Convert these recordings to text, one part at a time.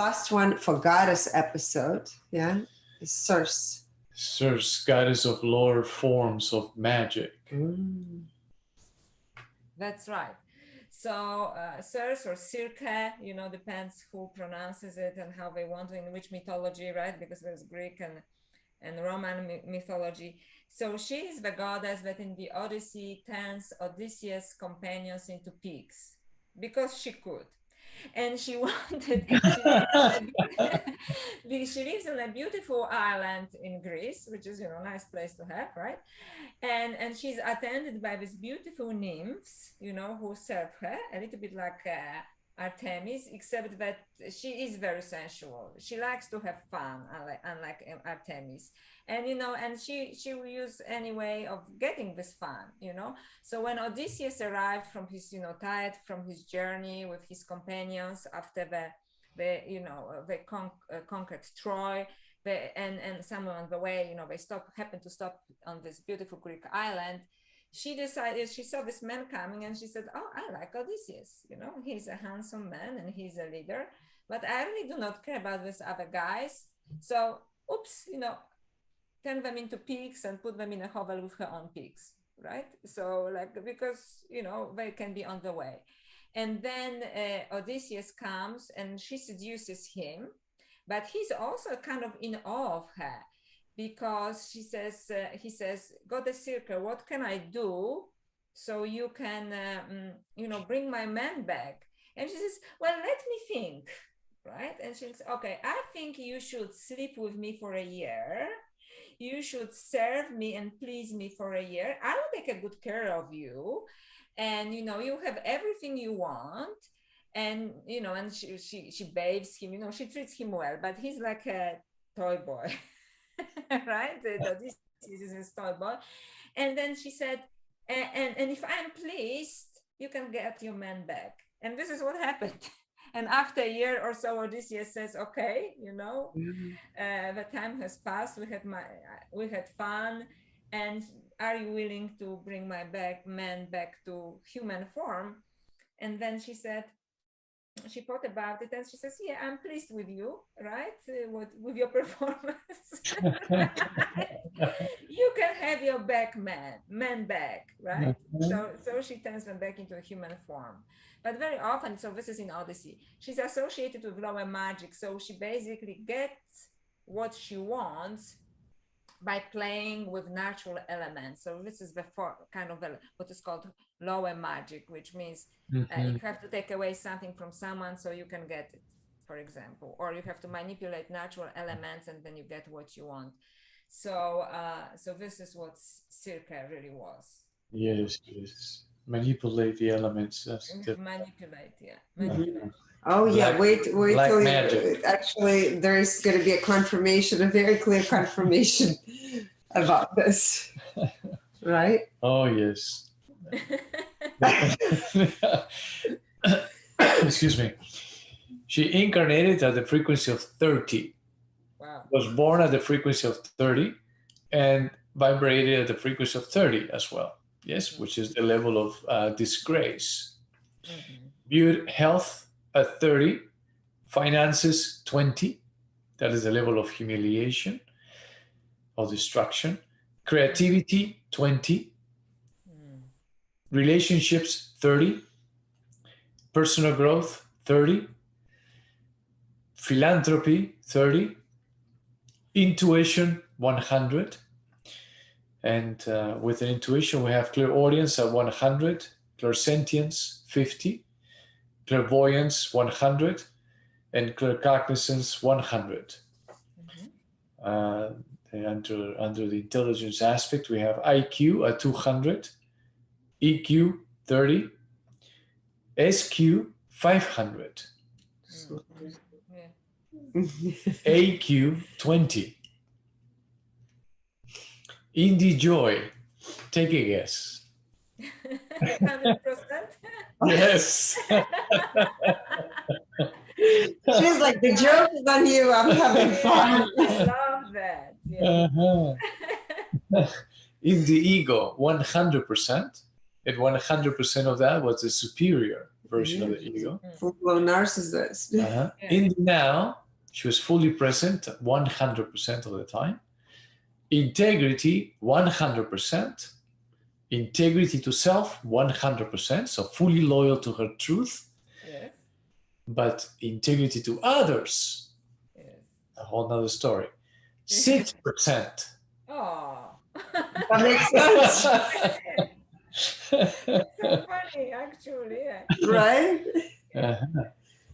last one for goddess episode, yeah, is Circe. Circe, goddess of lower forms of magic. That's right. So Circe or Circe, you know, depends who pronounces it and how they want to, in which mythology, right? Because there's Greek and Roman mythology. So she is the goddess that in the Odyssey turns Odysseus' companions into pigs because she could. And she wanted, she lives on a beautiful island in Greece, which is, you know, a nice place to have, right? And she's attended by these beautiful nymphs, you know, who serve her, a little bit like Artemis, except that she is very sensual. She likes to have fun, unlike Artemis. And, you know, and she will use any way of getting this fun, you know. So when Odysseus arrived from his, you know, tired from his journey with his companions after the conquered Troy, and somewhere on the way, you know, they happened to stop on this beautiful Greek island. She decided, she saw this man coming and she said, oh, I like Odysseus, you know, he's a handsome man and he's a leader, but I really do not care about these other guys. So, oops, you know, turn them into pigs and put them in a hovel with her own pigs, right? So like, because, you know, they can be on the way. And then Odysseus comes and she seduces him, but he's also kind of in awe of her because he says, Goddess Circe, what can I do so you can, you know, bring my man back? And she says, well, let me think, right? And she says, okay, I think you should sleep with me for a year. You should serve me and please me for a year. I will take a good care of you. And, you know, you have everything you want. And, you know, and she bathes him, you know, she treats him well, but he's like a toy boy, right? This is his toy boy. And then she said, and if I'm pleased, you can get your man back. And this is what happened. And after a year or so, Odysseus says, okay, you know, the time has passed. We had fun. And are you willing to bring my man back to human form? And then she said, she thought about it and she says, yeah, I'm pleased with you, right? With your performance. You can have your man back, right? So she turns them back into a human form. But very often, so this is in Odyssey, she's associated with lower magic. So she basically gets what she wants by playing with natural elements. So this is the kind of what is called lower magic, which means you have to take away something from someone so you can get it, for example, or you have to manipulate natural elements and then you get what you want. So so this is what Circe really was. Yes. Manipulate the elements. Manipulate, yeah. Manipulate. Oh yeah, wait till magic. Actually, there's going to be a confirmation, a very clear confirmation about this, right? Oh yes. Excuse me. She incarnated at the frequency of 30. Wow. Was born at the frequency of 30 and vibrated at the frequency of 30 as well. Yes, which is the level of disgrace. Viewed health at 30, finances 20, that is the level of humiliation or destruction. Creativity 20, relationships 30, personal growth 30, philanthropy 30, intuition 100. And with an intuition, we have clairaudience at 100, clairsentience 50, clairvoyance 100, and claircognizance 100. Under the intelligence aspect, we have IQ at 200, EQ 30, SQ 500, AQ 20. Indie Joy, take a guess. 100%? Yes. She's like, the joke is on you, I'm having fun. I love that. Yeah. In the ego, 100%. And 100% of that was the superior version of the ego. Full-blown narcissist. Uh-huh. In the now, she was fully present 100% of the time. Integrity, 100%. Integrity to self, 100%. So fully loyal to her truth. Yes. But integrity to others, a whole nother story. 6%. Oh. That makes sense. It's so funny, actually. Yeah. Right?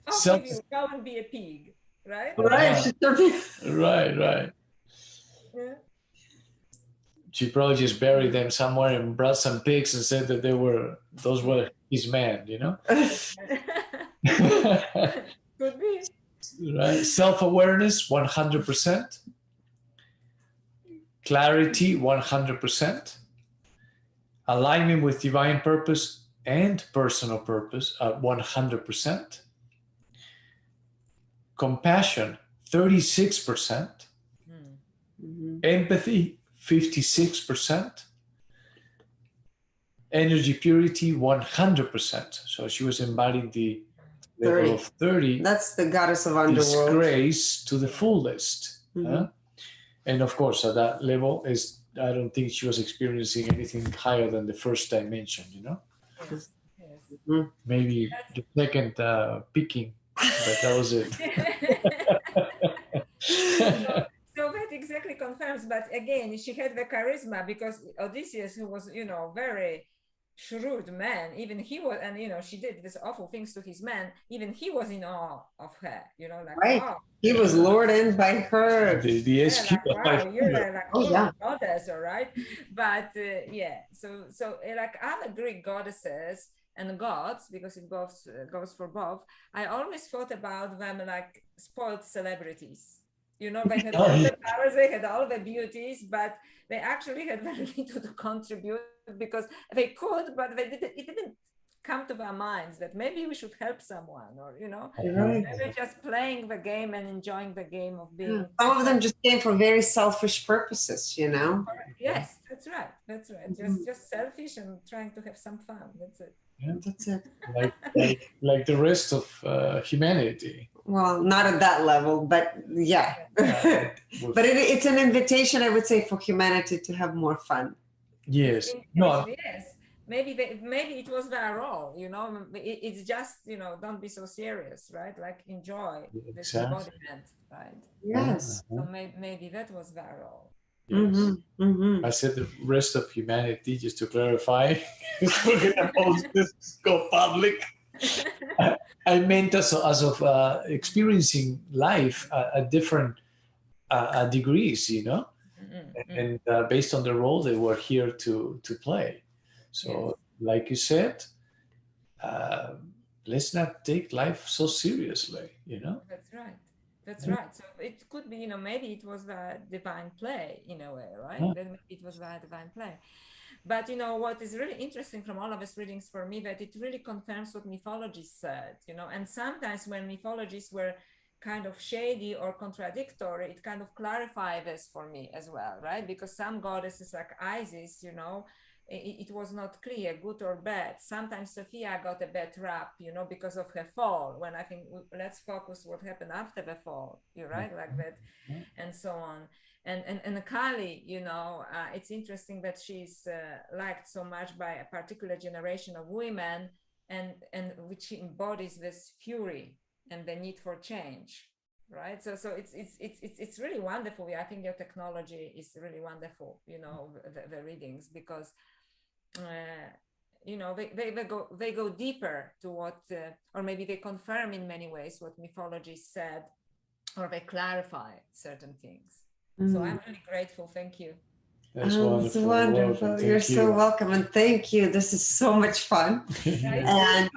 Also, you go and be a pig, right? Right. Right. Yeah. She probably just buried them somewhere and brought some pigs and said that those were his men, you know? Could be. Right. Self-awareness, 100%. Clarity, 100%. Alignment with divine purpose and personal purpose at 100%. Compassion, 36%. Empathy, 56%. Energy purity, 100%. So she was embodying the level of 30. That's the goddess of underworld. Disgrace to the fullest. And of course, at that level, I don't think she was experiencing anything higher than the first dimension, you know? Yes. Maybe the second peaking, but that was it. So that exactly confirms, but again, she had the charisma because Odysseus, who was, very shrewd man, even he was, and she did these awful things to his men, even he was in awe of her, right. Wow. He was lured in by her. The SQ. Wow, you're like goddess, all right? But so like other Greek goddesses and gods, because it goes for both, I always thought about them like spoiled celebrities. They had all the powers, they had all the beauties, but they actually had very little to contribute because they could, but it didn't come to their minds that maybe we should help someone, or they were just playing the game and enjoying the game of being. Some of them just came for very selfish purposes, Yes, that's right. Just selfish and trying to have some fun. That's it. Yeah, that's it. Like the rest of humanity. Well, not at that level, but yeah. But it's an invitation, I would say, for humanity to have more fun. Yes. Yes. Maybe it was their role, it's just, don't be so serious, right? Like enjoy this embodiment, right? Yes. So maybe that was their role. Yes. I said the rest of humanity, just to clarify. We're gonna post this, go public. I meant as of experiencing life at different degrees, and based on the role they were here to play. So, like you said, let's not take life so seriously, That's right. That's right. So it could be, maybe it was the divine play in a way, right? Then it was the divine play. But what is really interesting from all of these readings for me, that it really confirms what mythologists said, and sometimes when mythologists were kind of shady or contradictory, it kind of clarified this for me as well, right? Because some goddesses like Isis, it was not clear, good or bad. Sometimes Sophia got a bad rap, because of her fall, when I think let's focus what happened after the fall, you're right, like that, and so on. And Kali, it's interesting that she's liked so much by a particular generation of women, and which embodies this fury and the need for change, right? So it's really wonderful. I think your technology is really wonderful, the readings, because they go deeper to what, or maybe they confirm in many ways what mythology said, or they clarify certain things. So I'm really grateful. Thank you. That's wonderful. It's wonderful. You're so welcome, and thank you. This is so much fun. And